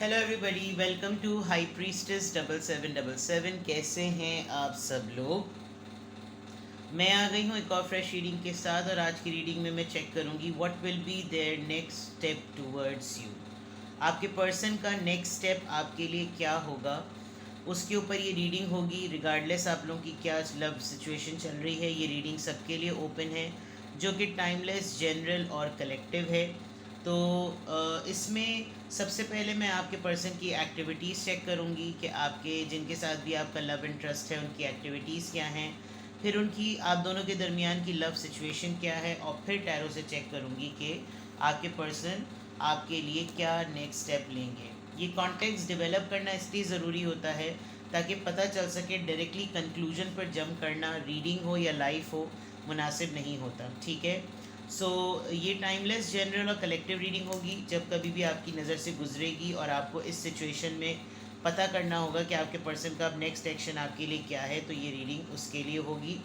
Hello everybody, welcome to high priestess 7777। कैसे हैं आप सब लोग। मैं आ गई हूँ एक और फ्रेश रीडिंग के साथ, और आज की रीडिंग में मैं चेक करूँगी what will be there next step towards you. आपके पर्सन का नेक्स्ट स्टेप आपके लिए क्या होगा, उसके ऊपर ये रीडिंग होगी। रिगार्डलेस आप लोगों की क्या लव सिचुएशन चल रही है, ये रीडिंग सबके लिए ओपन है, जो कि टाइमलेस, जनरल और कलेक्टिव है। तो इसमें सबसे पहले मैं आपके पर्सन की एक्टिविटीज़ चेक करूँगी कि आपके जिनके साथ भी आपका लव इंटरेस्ट है उनकी एक्टिविटीज़ क्या हैं, फिर उनकी आप दोनों के दरमियान की लव सिचुएशन क्या है, और फिर टैरो से चेक करूँगी कि आपके पर्सन आपके लिए क्या नेक्स्ट स्टेप लेंगे। ये कॉन्टेक्स्ट डेवलप करना इसलिए ज़रूरी होता है ताकि पता चल सके। डायरेक्टली कंक्लूजन पर जंप करना, रीडिंग हो या लाइफ हो, मुनासिब नहीं होता। ठीक है। सो ये टाइमलेस, जनरल और कलेक्टिव रीडिंग होगी। जब कभी भी आपकी नज़र से गुजरेगी और आपको इस सिचुएशन में पता करना होगा कि आपके पर्सन का अब नेक्स्ट एक्शन आपके लिए क्या है, तो ये रीडिंग उसके लिए होगी।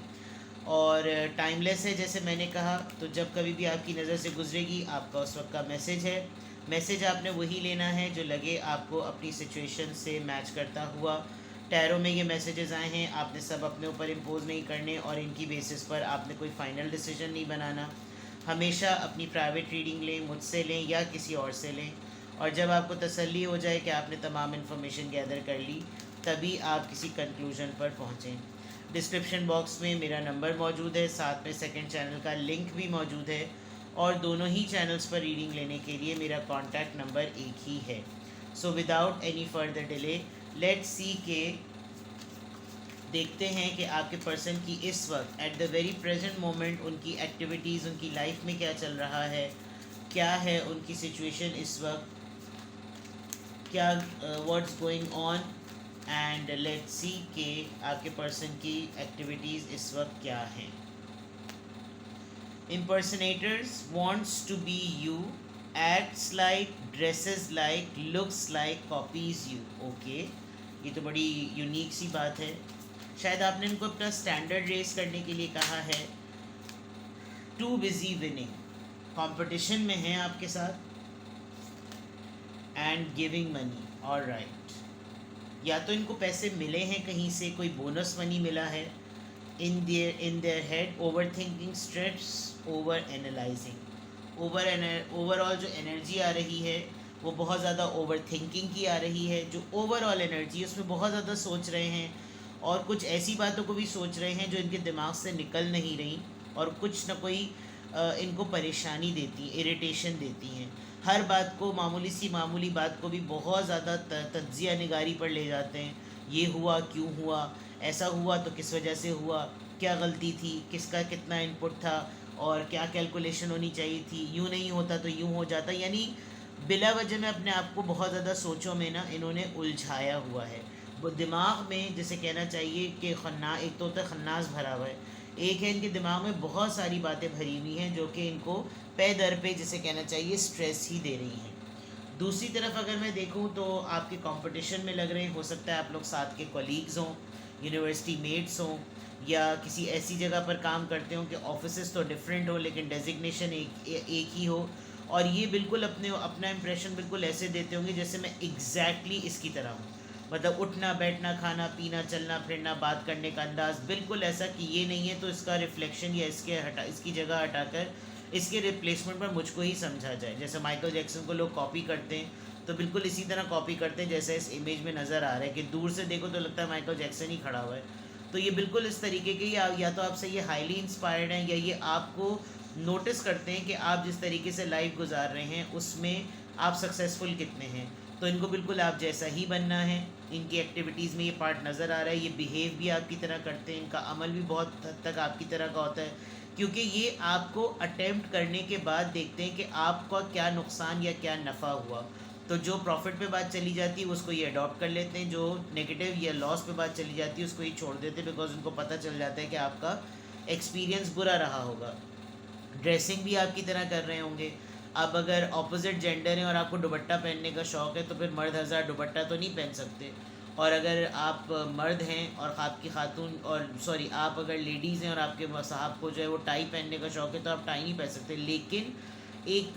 और टाइमलेस है जैसे मैंने कहा, तो जब कभी भी आपकी नज़र से गुजरेगी आपका उस वक्त का मैसेज है। मैसेज आपने वही लेना है जो लगे आपको अपनी सिचुएशन से मैच करता हुआ। टैरो में ये मैसेजेस आए हैं, आपने सब अपने ऊपर इम्पोज नहीं करने, और इनकी बेसिस पर आपने कोई फ़ाइनल डिसीजन नहीं बनाना। हमेशा अपनी प्राइवेट रीडिंग लें, मुझसे लें या किसी और से लें, और जब आपको तसल्ली हो जाए कि आपने तमाम इन्फॉर्मेशन गैदर कर ली, तभी आप किसी कंक्लूजन पर पहुँचें। डिस्क्रिप्शन बॉक्स में मेरा नंबर मौजूद है, साथ में सेकंड चैनल का लिंक भी मौजूद है, और दोनों ही चैनल्स पर रीडिंग लेने के लिए मेरा कॉन्टैक्ट नंबर एक ही है। So without any further delay, let's see के देखते हैं कि आपके पर्सन की इस वक्त at the very present moment उनकी एक्टिविटीज़, उनकी लाइफ में क्या चल रहा है, क्या है उनकी सिचुएशन इस वक्त, क्या what's going on, and let's see के आपके पर्सन की एक्टिविटीज़ इस वक्त क्या हैं। Impersonators wants to be you, acts like, dresses like, looks like, copies you. Okay, ये तो बड़ी यूनिक सी बात है। शायद आपने इनको अपना स्टैंडर्ड रेस करने के लिए कहा है। टू बिजी विनिंग, कंपटीशन में हैं आपके साथ, एंड गिविंग मनी। ऑलराइट, या तो इनको पैसे मिले हैं कहीं से, कोई बोनस मनी मिला है। in their head, overthinking, stress, over analyzing, overall जो एनर्जी आ रही है वो बहुत ज़्यादा ओवर थिंकिंग की आ रही है। जो ओवरऑल एनर्जी है उसमें बहुत ज़्यादा सोच रहे हैं, और कुछ ऐसी बातों को भी सोच रहे हैं जो इनके दिमाग से निकल नहीं रही, और कुछ ना कोई इनको परेशानी देती, इरिटेशन देती हैं। हर बात को, मामूली बात को भी बहुत ज़्यादा तज्जिया निगारी पर ले जाते हैं। ये हुआ, क्यों हुआ, ऐसा हुआ तो किस वजह से हुआ, क्या गलती थी, किसका कितना इनपुट था, और क्या कैलकुलेशन होनी चाहिए थी, यूँ नहीं होता तो यूँ हो जाता। यानी बिला वजह में अपने आप को बहुत ज़्यादा सोचों में ना इन्होंने उलझाया हुआ है। वो दिमाग में, जैसे कहना चाहिए कि एक तो होता है खन्नास भरा हुआ है, एक है इनके दिमाग में बहुत सारी बातें भरी हुई हैं जो कि इनको पे दर पे, जैसे कहना चाहिए, स्ट्रेस ही दे रही हैं। दूसरी तरफ अगर मैं देखूं तो आपके कंपटीशन में लग रहे हैं। हो सकता है आप लोग साथ के कॉलीग्स हों, यूनिवर्सिटी मेट्स हों, या किसी ऐसी जगह पर काम करते हो कि ऑफिसेस तो डिफरेंट हो लेकिन डेजिग्नेशन एक ही हो, और ये बिल्कुल अपना इम्प्रेशन बिल्कुल ऐसे देते होंगे जैसे मैं एग्जैक्टली इसकी तरह हूँ। मतलब उठना बैठना, खाना पीना, चलना फिरना, बात करने का अंदाज बिल्कुल ऐसा कि ये नहीं है तो इसका रिफ्लेक्शन या इसकी जगह हटाकर इसके रिप्लेसमेंट पर मुझको ही समझा जाए। जैसे माइकल जैक्सन को लोग कॉपी करते हैं तो बिल्कुल इसी तरह कॉपी करते हैं जैसे इस इमेज में नज़र आ रहा है कि दूर से देखो तो लगता है माइकल जैक्सन ही खड़ा हुआ है। तो ये बिल्कुल इस तरीके के, या तो आपसे ये हाईली इंस्पायर्ड हैं, या ये आपको नोटिस करते हैं कि आप जिस तरीके से लाइफ गुजार रहे हैं उसमें आप सक्सेसफुल कितने हैं। तो इनको बिल्कुल आप जैसा ही बनना है। इनकी एक्टिविटीज़ में ये पार्ट नज़र आ रहा है। ये बिहेव भी आपकी तरह करते हैं, इनका अमल भी बहुत हद तक आपकी तरह का होता है, क्योंकि ये आपको अटेम्प्ट करने के बाद देखते हैं कि आपका क्या नुकसान या क्या नफ़ा हुआ। तो जो प्रॉफिट पे बात चली जाती है उसको ये अडॉप्ट कर लेते हैं, जो नेगेटिव या लॉस पे बात चली जाती है उसको ये छोड़ देते हैं, बिकॉज उनको पता चल जाता है कि आपका एक्सपीरियंस बुरा रहा होगा। ड्रेसिंग भी आपकी तरह कर रहे होंगे। अब अगर ऑपोजिट जेंडर है और आपको दुपट्टा पहनने का शौक़ है तो फिर मर्द हज़ार दुपट्टा तो नहीं पहन सकते, और अगर आप मर्द हैं और आपकी खातून, और सॉरी, आप अगर लेडीज़ हैं और आपके साहब को जो है वो टाई पहनने का शौक़ है तो आप टाई नहीं पहन सकते। लेकिन एक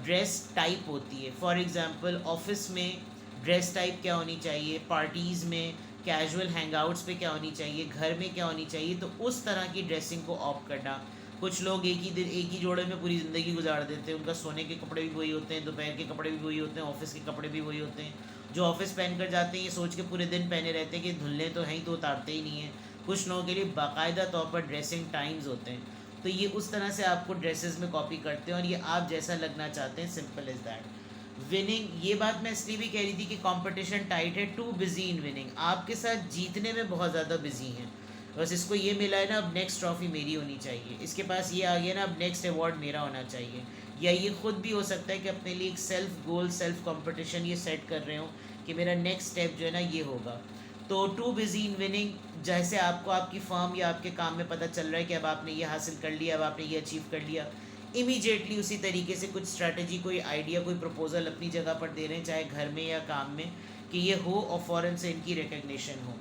ड्रेस टाइप होती है। फॉर एग्ज़ाम्पल ऑफिस में ड्रेस टाइप क्या होनी चाहिए, पार्टीज़ में कैजुअल हैंगआउट्स पे क्या होनी चाहिए, घर में क्या होनी चाहिए, तो उस तरह की ड्रेसिंग को ऑप्ट करना। कुछ लोग एक ही दिन एक ही जोड़े में पूरी ज़िंदगी गुजार देते हैं, उनका सोने के कपड़े भी वही होते हैं, दोपहर के कपड़े भी वही होते हैं, ऑफिस के कपड़े भी वही होते हैं। जो ऑफिस पहन कर जाते हैं ये सोच के पूरे दिन पहने रहते हैं कि धुलने तो हैं ही, तो उतारते ही नहीं हैं। कुछ लोगों के लिए बाकायदा तौर पर ड्रेसिंग टाइम्स होते हैं। तो ये उस तरह से आपको ड्रेसेस में कॉपी करते हैं और ये आप जैसा लगना चाहते हैं, सिंपल इज़ दैट। विनिंग, ये बात मैं इसलिए भी कह रही थी कि कंपटीशन टाइट है, टू बिजी इन विनिंग, आपके साथ जीतने में बहुत ज़्यादा बिजी हैं। बस इसको ये मिला है ना, अब नेक्स्ट ट्रॉफी मेरी होनी चाहिए, इसके पास ये आ गया ना, अब नेक्स्ट अवार्ड मेरा होना चाहिए। या ये खुद भी हो सकता है कि अपने लिए एक सेल्फ गोल, सेल्फ कंपटीशन ये सेट कर रहे हो कि मेरा नेक्स्ट स्टेप जो है ना ये होगा। तो टू बिजी इन विनिंग, जैसे आपको आपकी फर्म या आपके काम में पता चल रहा है कि अब आपने ये हासिल कर लिया, अब आपने ये अचीव कर लिया, इमीडिएटली उसी तरीके से कुछ स्ट्रैटेजी, कोई आइडिया, कोई प्रपोजल अपनी जगह पर दे रहे हैं, चाहे घर में या काम में, कि ये हो और फ़ौरन से इनकी रिकग्निशन हो।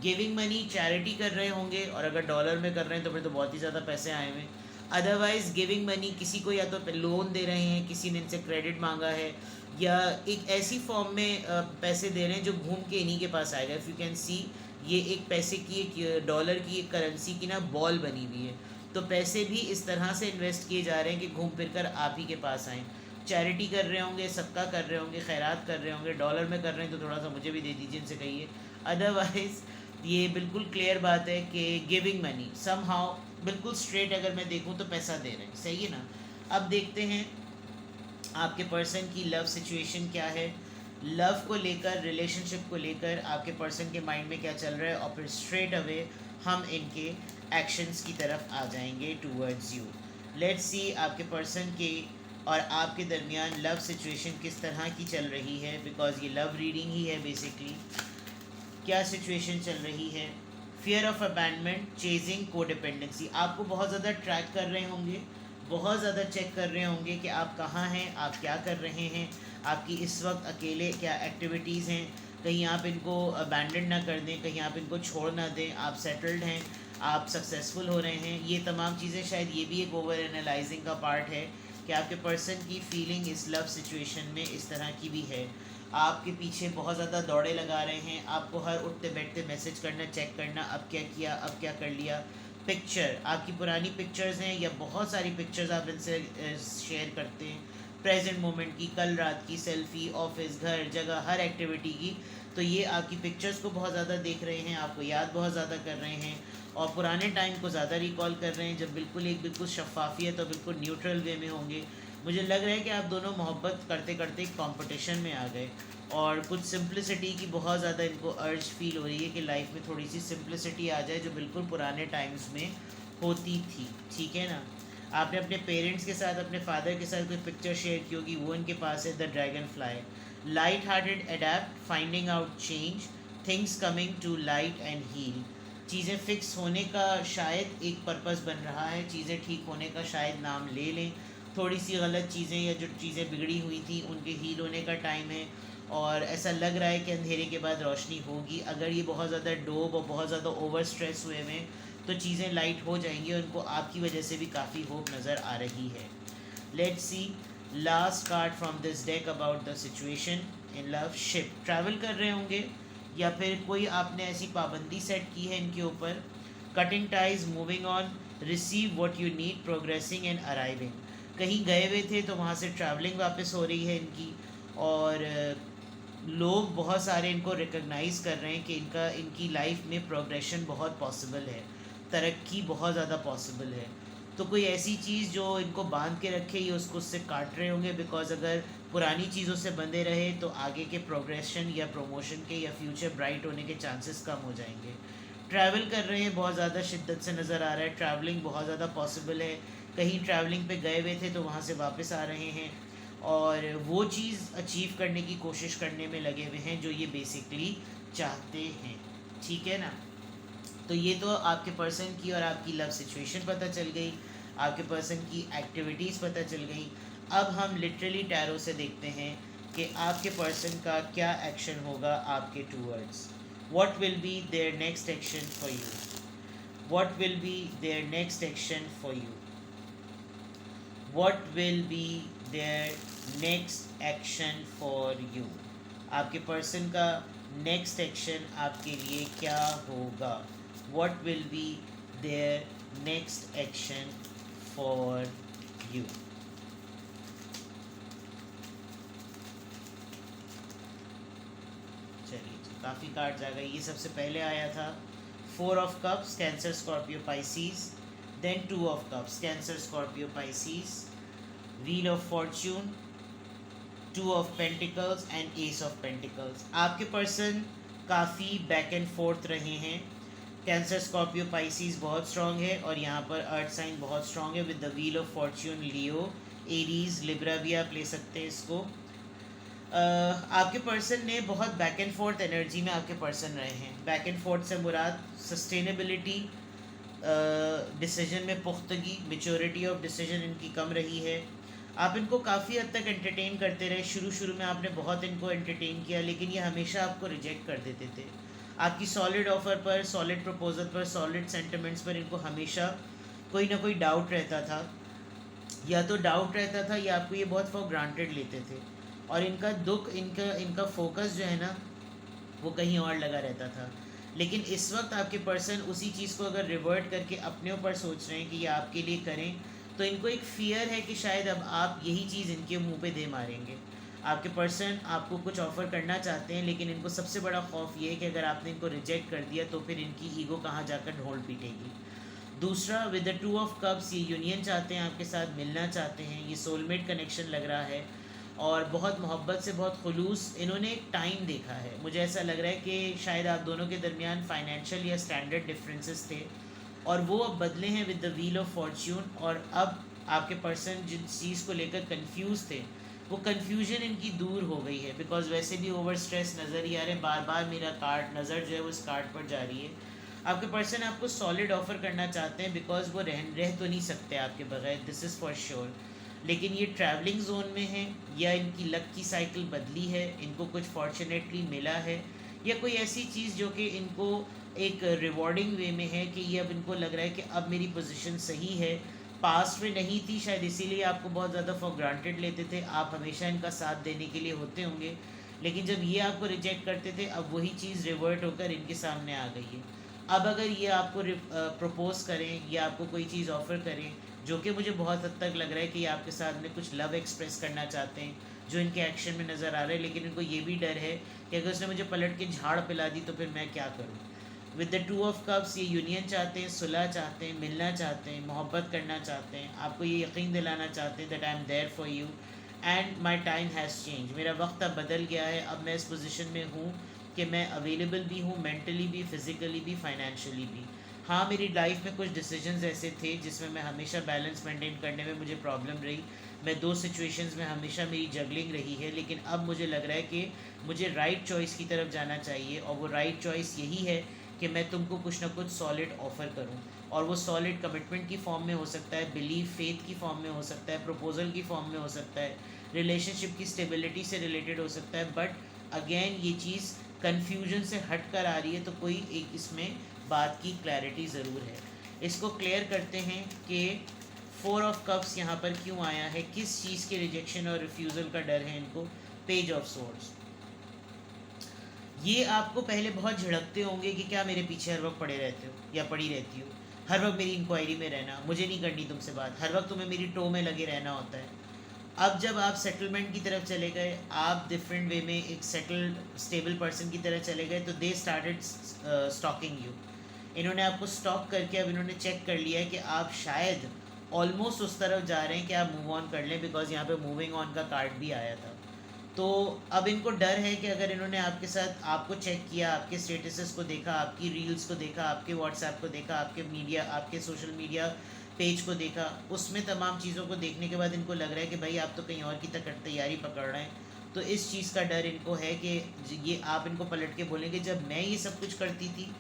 गिविंग मनी, चैरिटी कर रहे होंगे, और अगर डॉलर में कर रहे हैं तो फिर तो बहुत ही ज़्यादा पैसे आए हुए। अदरवाइज़ गिविंग मनी, किसी को या तो लोन दे रहे हैं, किसी ने इनसे क्रेडिट मांगा है, या एक ऐसी फॉर्म में पैसे दे रहे हैं जो घूम के इन्हीं के पास आएगा। इफ़ यू कैन सी, ये एक पैसे की, एक डॉलर की, एक करेंसी की ना बॉल बनी हुई है। तो पैसे भी इस तरह से इन्वेस्ट किए जा रहे हैं कि घूम फिर कर आप ही के पास आएँ। चैरिटी कर रहे होंगे, सबका कर रहे होंगे, खैरात कर रहे होंगे, डॉलर में कर रहे हैं तो थोड़ा सा मुझे भी दे दीजिए, इनसे कहिए। अदरवाइज़ ये बिल्कुल क्लियर बात है कि गिविंग मनी सम हाउ, बिल्कुल स्ट्रेट अगर मैं देखूँ तो पैसा दे रहे हैं, सही है ना। अब देखते हैं आपके पर्सन की लव सिचुएशन क्या है, लव को लेकर, रिलेशनशिप को लेकर आपके पर्सन के माइंड में क्या चल रहा है, और फिर स्ट्रेट अवे हम इनके एक्शंस की तरफ आ जाएंगे टूवर्ड्स यू। लेट्स सी आपके पर्सन के और आपके दरमियान लव सिचुएशन किस तरह की चल रही है, बिकॉज ये लव रीडिंग ही है बेसिकली। क्या सिचुएशन चल रही है, fear of abandonment, chasing, codependency, आपको बहुत ज़्यादा ट्रैक कर रहे होंगे, बहुत ज़्यादा चेक कर रहे होंगे कि आप कहाँ हैं, आप क्या कर रहे हैं, आपकी इस वक्त अकेले क्या एक्टिविटीज़ हैं, कहीं आप इनको अबैंडन ना कर दें, कहीं आप इनको छोड़ ना दें, आप सेटल्ड हैं, आप सक्सेसफुल हो रहे हैं। ये तमाम चीज़ें, शायद ये भी एक ओवर एनालाइजिंग का पार्ट है कि आपके पर्सन की फीलिंग इस लव सिचुएशन में इस तरह की भी है। आपके पीछे बहुत ज़्यादा दौड़े लगा रहे हैं, आपको हर उठते बैठते मैसेज करना, चेक करना, अब क्या किया, अब क्या कर लिया। पिक्चर, आपकी पुरानी पिक्चर्स हैं या बहुत सारी पिक्चर्स आप इनसे शेयर करते हैं, प्रेजेंट मोमेंट की, कल रात की सेल्फ़ी, ऑफिस, घर, जगह, हर एक्टिविटी की। तो ये आपकी पिक्चर्स को बहुत ज़्यादा देख रहे हैं, आपको याद बहुत ज़्यादा कर रहे हैं, और पुराने टाइम को ज़्यादा रिकॉल कर रहे हैं जब बिल्कुल शफाफियत और बिल्कुल न्यूट्रल वे में होंगे। मुझे लग रहा है कि आप दोनों मोहब्बत करते करते एक कंपटीशन में आ गए, और कुछ सिंप्लिसिटी की बहुत ज़्यादा इनको अर्ज फील हो रही है कि लाइफ में थोड़ी सी सिंप्लिसिटी आ जाए जो बिल्कुल पुराने टाइम्स में होती थी, ठीक है ना। आपने अपने पेरेंट्स के साथ, अपने फादर के साथ कोई पिक्चर शेयर की होगी, वो इनके पास है, the dragonfly. Light hearted, adept, finding out change, things coming to light and heal, चीज़ें फिक्स होने का शायद एक पर्पस बन रहा है, चीज़ें ठीक होने का शायद नाम ले लें, थोड़ी सी गलत चीज़ें या जो चीज़ें बिगड़ी हुई थी उनके हील होने का टाइम है, और ऐसा लग रहा है कि अंधेरे के बाद रोशनी होगी। अगर ये बहुत ज़्यादा डोप और बहुत ज़्यादा ओवर स्ट्रेस हुए हैं तो चीज़ें लाइट हो जाएंगी, और उनको आपकी वजह से भी काफ़ी होप नज़र आ रही है। Let's see last card from this deck about the situation in love. Ship, travel कर रहे होंगे, या फिर कोई आपने ऐसी पाबंदी सेट की है इनके ऊपर। Cutting ties, moving on, receive what you need, progressing and arriving, कहीं गए हुए थे तो वहाँ से ट्रैवलिंग वापस हो रही है इनकी, और लोग बहुत सारे इनको रिकग्नाइज़ कर रहे हैं कि इनकी लाइफ में प्रोग्रेशन बहुत पॉसिबल है, तरक्की बहुत ज़्यादा पॉसिबल है। तो कोई ऐसी चीज़ जो इनको बांध के रखे, ये उससे काट रहे होंगे, बिकॉज अगर पुरानी चीज़ों से बंधे रहे तो आगे के प्रोग्रेशन या प्रमोशन के या फ्यूचर ब्राइट होने के चांसेस कम हो जाएंगे। ट्रैवल कर रहे हैं, बहुत ज़्यादा शिद्दत से नज़र आ रहा है, ट्रैवलिंग बहुत ज़्यादा पॉसिबल है, कहीं ट्रैवलिंग पे गए हुए थे तो वहाँ से वापस आ रहे हैं, और वो चीज़ अचीव करने की कोशिश करने में लगे हुए हैं जो ये बेसिकली चाहते हैं, ठीक है ना। तो ये तो आपके पर्सन की और आपकी लव सिचुएशन पता चल गई, आपके पर्सन की एक्टिविटीज़ पता चल गई। अब हम लिटरली टैरो से देखते हैं कि आपके पर्सन का क्या एक्शन होगा आपके towards. What will be there next action for you, what will be there next action for you, what will be there next action for you. आपके पर्सन का नेक्स्ट एक्शन आपके लिए क्या होगा, what will be there next action for you. चलिए काफ़ी cards आ गए। ये सबसे पहले आया था 4 of Cups, Cancer Scorpio Pisces, then 2 of Cups, Cancer Scorpio Pisces, wheel of fortune, 2 of Pentacles and ace of pentacles. आपके पर्सन काफ़ी बैक एंड फोर्थ रहे हैं। कैंसर स्कॉर्पियो पाइसीज बहुत स्ट्रांग है और यहाँ पर अर्थ साइन बहुत स्ट्रांग है with the wheel of fortune, Leo, Aries, Libra भी आप ले सकते हैं इसको। आपके पर्सन ने बहुत बैक एंड फोर्थ एनर्जी में आपके पर्सन रहे हैं। बैक एंड फोर्थ से मुराद सस्टेनेबिलिटी, डिसीजन में पुख्तगी, मेच्योरिटी ऑफ डिसीजन इनकी कम रही है। आप इनको काफ़ी हद तक एंटरटेन करते रहे। शुरू में आपने बहुत इनको एंटरटेन किया, लेकिन ये हमेशा आपको रिजेक्ट कर देते थे। आपकी सॉलिड ऑफ़र पर, सॉलिड प्रपोजल पर, सॉलिड सेंटिमेंट्स पर इनको हमेशा कोई ना कोई डाउट रहता था। या तो डाउट रहता था या आपको ये बहुत फॉर ग्रांटेड लेते थे। और इनका दुख, इनका फोकस जो है ना वो कहीं और लगा रहता था। लेकिन इस वक्त आपके पर्सन उसी चीज़ को अगर रिवर्ट करके अपने ऊपर सोच रहे हैं कि ये आपके लिए करें, तो इनको एक फ़ियर है कि शायद अब आप यही चीज़ इनके मुंह पे दे मारेंगे। आपके पर्सन आपको कुछ ऑफ़र करना चाहते हैं, लेकिन इनको सबसे बड़ा खौफ ये है कि अगर आपने इनको रिजेक्ट कर दिया तो फिर इनकी ईगो कहाँ जाकर ढोल पीटेगी। दूसरा, विद द 2 of Cups, ये यूनियन चाहते हैं, आपके साथ मिलना चाहते हैं, ये सोलमेट कनेक्शन लग रहा है और बहुत मोहब्बत से, बहुत खुलूस इन्होंने एक टाइम देखा है। मुझे ऐसा लग रहा है कि शायद आप दोनों के दरमियान फाइनेंशियल या स्टैंडर्ड डिफरेंसेस थे और वो अब बदले हैं with the wheel of Fortune. और अब आपके पर्सन जिस चीज़ को लेकर कंफ्यूज थे, वो कन्फ्यूजन इनकी दूर हो गई है। बिकॉज वैसे भी ओवर स्ट्रेस नज़र ही आ रहे, बार बार मेरा कार्ड नज़र जो है वो इस कार्ड पर जा रही है। आपके पर्सन आपको सॉलिड ऑफर करना चाहते हैं बिकॉज वो रह तो नहीं सकते आपके बगैर, दिस इज़ फॉर श्योर। लेकिन ये ट्रैवलिंग जोन में है या इनकी लक की साइकिल बदली है, इनको कुछ फॉर्चुनेटली मिला है, या कोई ऐसी चीज़ जो कि इनको एक रिवॉर्डिंग वे में है कि ये अब इनको लग रहा है कि अब मेरी पोजीशन सही है। पास्ट में नहीं थी शायद, इसीलिए आपको बहुत ज़्यादा फॉर ग्रांटेड लेते थे, आप हमेशा इनका साथ देने के लिए होते होंगे। लेकिन जब ये आपको रिजेक्ट करते थे, अब वही चीज़ रिवर्ट होकर इनके सामने आ गई है। अब अगर ये आपको प्रपोज करें या आपको कोई चीज़ ऑफ़र करें, जो कि मुझे बहुत हद तक लग रहा है कि ये आपके साथ में कुछ लव एक्सप्रेस करना चाहते हैं, जो इनके एक्शन में नज़र आ रहा है, लेकिन इनको ये भी डर है कि अगर उसने मुझे पलट के झाड़ पिला दी तो फिर मैं क्या करूँ। विद द 2 of Cups, ये यूनियन चाहते हैं, सुलह चाहते हैं, मिलना चाहते हैं, मोहब्बत करना चाहते हैं, आपको ये यकीन दिलाना चाहते हैं that I am there for you and my time has change. मेरा वक्त अब बदल गया है, अब मैं इस पोजीशन में हूँ कि मैं अवेलेबल भी हूँ, मेंटली भी, फिज़िकली भी, फाइनेंशियली भी। हाँ, मेरी लाइफ में कुछ डिसीजंस ऐसे थे जिसमें मैं हमेशा बैलेंस मेंटेन करने में मुझे प्रॉब्लम रही। मैं 2 सिचुएशंस में हमेशा मेरी जगलिंग रही है, लेकिन अब मुझे लग रहा है कि मुझे राइट चॉइस की तरफ जाना चाहिए। और वो राइट चॉइस यही है कि मैं तुमको कुछ ना कुछ सॉलिड ऑफ़र करूं। और वो सॉलिड कमिटमेंट की फॉर्म में हो सकता है, बिलीव फेथ की फॉर्म में हो सकता है, प्रपोजल की फॉर्म में हो सकता है, रिलेशनशिप की स्टेबिलिटी से रिलेटेड हो सकता है। बट अगेन ये चीज़ कन्फ्यूजन से हट कर आ रही है, तो कोई एक इसमें बात की क्लैरिटी ज़रूर है। इसको क्लियर करते हैं कि 4 of Cups यहाँ पर क्यों आया है, किस चीज़ के रिजेक्शन और रिफ्यूज़ल का डर है इनको। पेज ऑफ सोर्ड्स, ये आपको पहले बहुत झिड़कते होंगे कि क्या मेरे पीछे हर वक्त पड़े रहते हो या पड़ी रहती हो, हर वक्त मेरी इंक्वायरी में रहना, मुझे नहीं करनी तुमसे बात, हर वक्त तुम्हें मेरी टो में लगे रहना होता है। अब जब आप सेटलमेंट की तरफ चले गए, आप डिफरेंट वे में एक सेटल्ड स्टेबल पर्सन की तरह चले गए, तो दे स्टार्टेड स्टॉकिंग यू। इन्होंने आपको स्टॉक करके अब इन्होंने चेक कर लिया है कि आप शायद ऑलमोस्ट उस तरफ जा रहे हैं कि आप मूव ऑन कर लें, बिकॉज यहाँ पे मूविंग ऑन का कार्ड भी आया था। तो अब इनको डर है कि अगर इन्होंने आपके साथ आपको चेक किया, आपके स्टेटसेस को देखा, आपकी रील्स को देखा, आपके व्हाट्सएप को देखा, आपके मीडिया, आपके सोशल मीडिया पेज को देखा, उसमें तमाम चीज़ों को देखने के बाद इनको लग रहा है कि भाई आप तो कहीं और की तैयारी पकड़ रहे हैं। तो इस चीज़ का डर इनको है कि ये आप इनको पलट के बोलेंगे जब मैं ये सब कुछ करती थी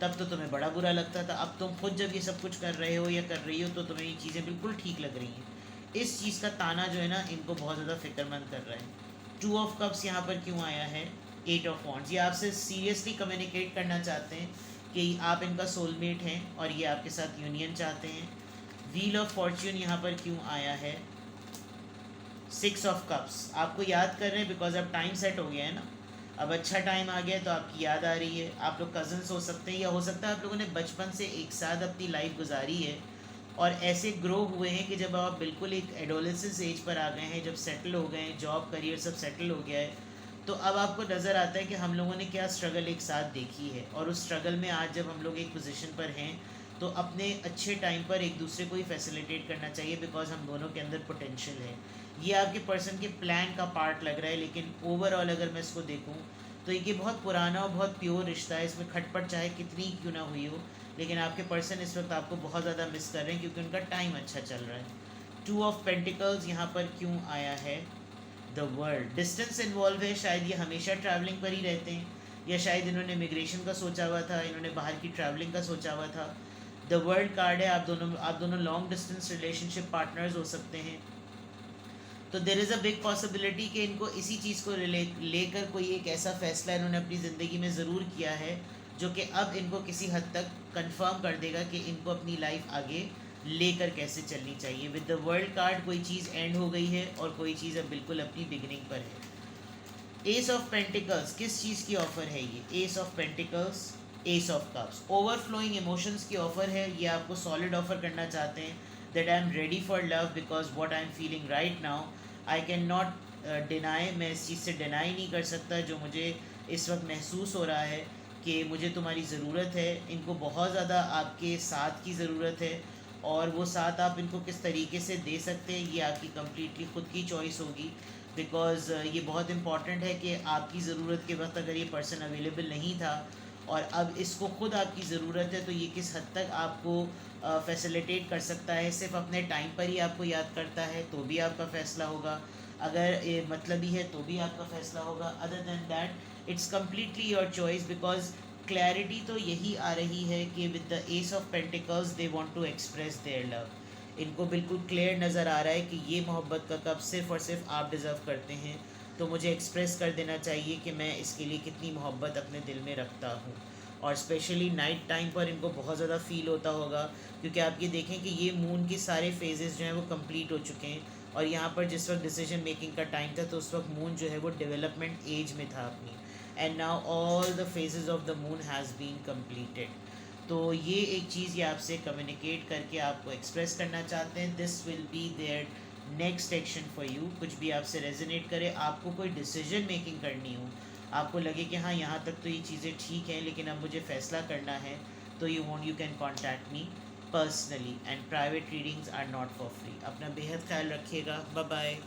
तब तो तुम्हें बड़ा बुरा लगता था, अब तुम खुद जब ये सब कुछ कर रहे हो या कर रही हो तो तुम्हें ये चीज़ें बिल्कुल ठीक लग रही हैं। इस चीज़ का ताना जो है ना इनको बहुत ज़्यादा फिक्रमंद कर रहा है। 2 of Cups यहाँ पर क्यों आया है, 8 of Wands, ये आपसे सीरियसली कम्युनिकेट करना चाहते हैं कि आप इनका सोलमेट हैं और ये आपके साथ यूनियन चाहते हैं। व्हील ऑफ फॉर्च्यून यहाँ पर क्यों आया है, 6 of Cups, आपको याद कर रहे हैं बिकॉज अब टाइम सेट हो गया है ना। अब अच्छा टाइम आ गया है तो आपकी याद आ रही है, आप लोग कज़न्स हो सकते हैं, या हो सकता है आप लोगों ने बचपन से एक साथ अपनी लाइफ गुजारी है और ऐसे ग्रो हुए हैं कि जब आप बिल्कुल एक एडोलेसेंस एज पर आ गए हैं, जब सेटल हो गए हैं, जॉब करियर सब सेटल हो गया है, तो अब आपको नज़र आता है कि हम लोगों ने क्या स्ट्रगल एक साथ देखी है, और उस स्ट्रगल में आज जब हम लोग एक पोजीशन पर हैं तो अपने अच्छे टाइम पर एक दूसरे को ही फैसिलिटेट करना चाहिए, बिकॉज हम दोनों के अंदर पोटेंशियल है। ये आपके पर्सन के प्लान का पार्ट लग रहा है, लेकिन ओवरऑल अगर मैं इसको देखूँ तो ये बहुत पुराना और बहुत प्योर रिश्ता है, इसमें खटपट चाहे कितनी क्यों ना हुई हो, लेकिन आपके पर्सन इस वक्त आपको बहुत ज़्यादा मिस कर रहे हैं क्योंकि उनका टाइम अच्छा चल रहा है। टू ऑफ पेंटिकल्स यहाँ पर क्यों आया है? द वर्ल्ड, डिस्टेंस इन्वॉल्व है, शायद ये हमेशा ट्रैवलिंग पर ही रहते हैं, या शायद इन्होंने इमिग्रेशन का सोचा हुआ था, इन्होंने बाहर की ट्रैवलिंग का सोचा हुआ था। द वर्ल्ड कार्ड है, आप दोनों लॉन्ग डिस्टेंस रिलेशनशिप पार्टनर्स हो सकते हैं। तो there is a big possibility कि इनको इसी चीज़ को लेकर कोई एक ऐसा फैसला इन्होंने अपनी ज़िंदगी में ज़रूर किया है जो कि अब इनको किसी हद तक कंफर्म कर देगा कि इनको अपनी लाइफ आगे लेकर कैसे चलनी चाहिए। विद द वर्ल्ड कार्ड कोई चीज़ एंड हो गई है और कोई चीज़ अब बिल्कुल अपनी बिगनिंग पर है। एस ऑफ पेंटिकल्स किस चीज़ की ऑफ़र है? ये S of pentacles, S of cups, overflowing emotions की ऑफ़र है। ये आपको सॉलिड ऑफ़र करना चाहते हैं that I am ready for love because what I am feeling right now I can not deny, मैं इस चीज़ से डिनाई नहीं कर सकता जो मुझे इस वक्त महसूस हो रहा है कि मुझे तुम्हारी ज़रूरत है। इनको बहुत ज़्यादा आपके साथ की ज़रूरत है, और वो साथ आप इनको किस तरीके से दे सकते हैं ये आपकी कम्प्लीटली ख़ुद की चॉइस होगी, बिकॉज़ ये बहुत इंपॉर्टेंट है कि आपकी ज़रूरत के वक्त अगर ये पर्सन अवेलेबल नहीं था और अब इसको ख़ुद आपकी ज़रूरत है, तो ये किस हद तक आपको फैसिलिटेट कर सकता है। सिर्फ अपने टाइम पर ही आपको याद करता है तो भी आपका फ़ैसला होगा, अगर ये मतलब ही है तो भी आपका फ़ैसला होगा। Other than that it's completely your choice, because clarity तो यही आ रही है कि with the ace of pentacles they want to express their love. इनको बिल्कुल क्लियर नज़र आ रहा है कि ये मोहब्बत का कब सिर्फ़ और सिर्फ आप डिज़र्व करते हैं, तो मुझे एक्सप्रेस कर देना चाहिए कि मैं इसके लिए कितनी मोहब्बत अपने दिल में रखता हूँ। और स्पेशली नाइट टाइम पर इनको बहुत ज़्यादा फ़ील होता होगा, क्योंकि आप ये देखें कि ये मून के सारे फेजेस जो हैं वो कंप्लीट हो चुके हैं, और यहाँ पर जिस वक्त डिसीजन मेकिंग का टाइम था तो उस वक्त मून जो है वो डेवलपमेंट एज में था अपनी, and now all the phases of the moon has been completed. तो ये एक चीज़ ये आपसे कम्युनिकेट करके आपको एक्सप्रेस करना चाहते हैं। This will be there next action for you. कुछ भी आपसे रेजोनेट करे, आपको कोई डिसीजन मेकिंग करनी हो, आपको लगे कि हाँ यहाँ तक तो ये चीज़ें ठीक हैं लेकिन अब मुझे फ़ैसला करना है, तो you can contact me personally, and private readings are not for free. अपना बेहद ख्याल रखिएगा। Bye bye.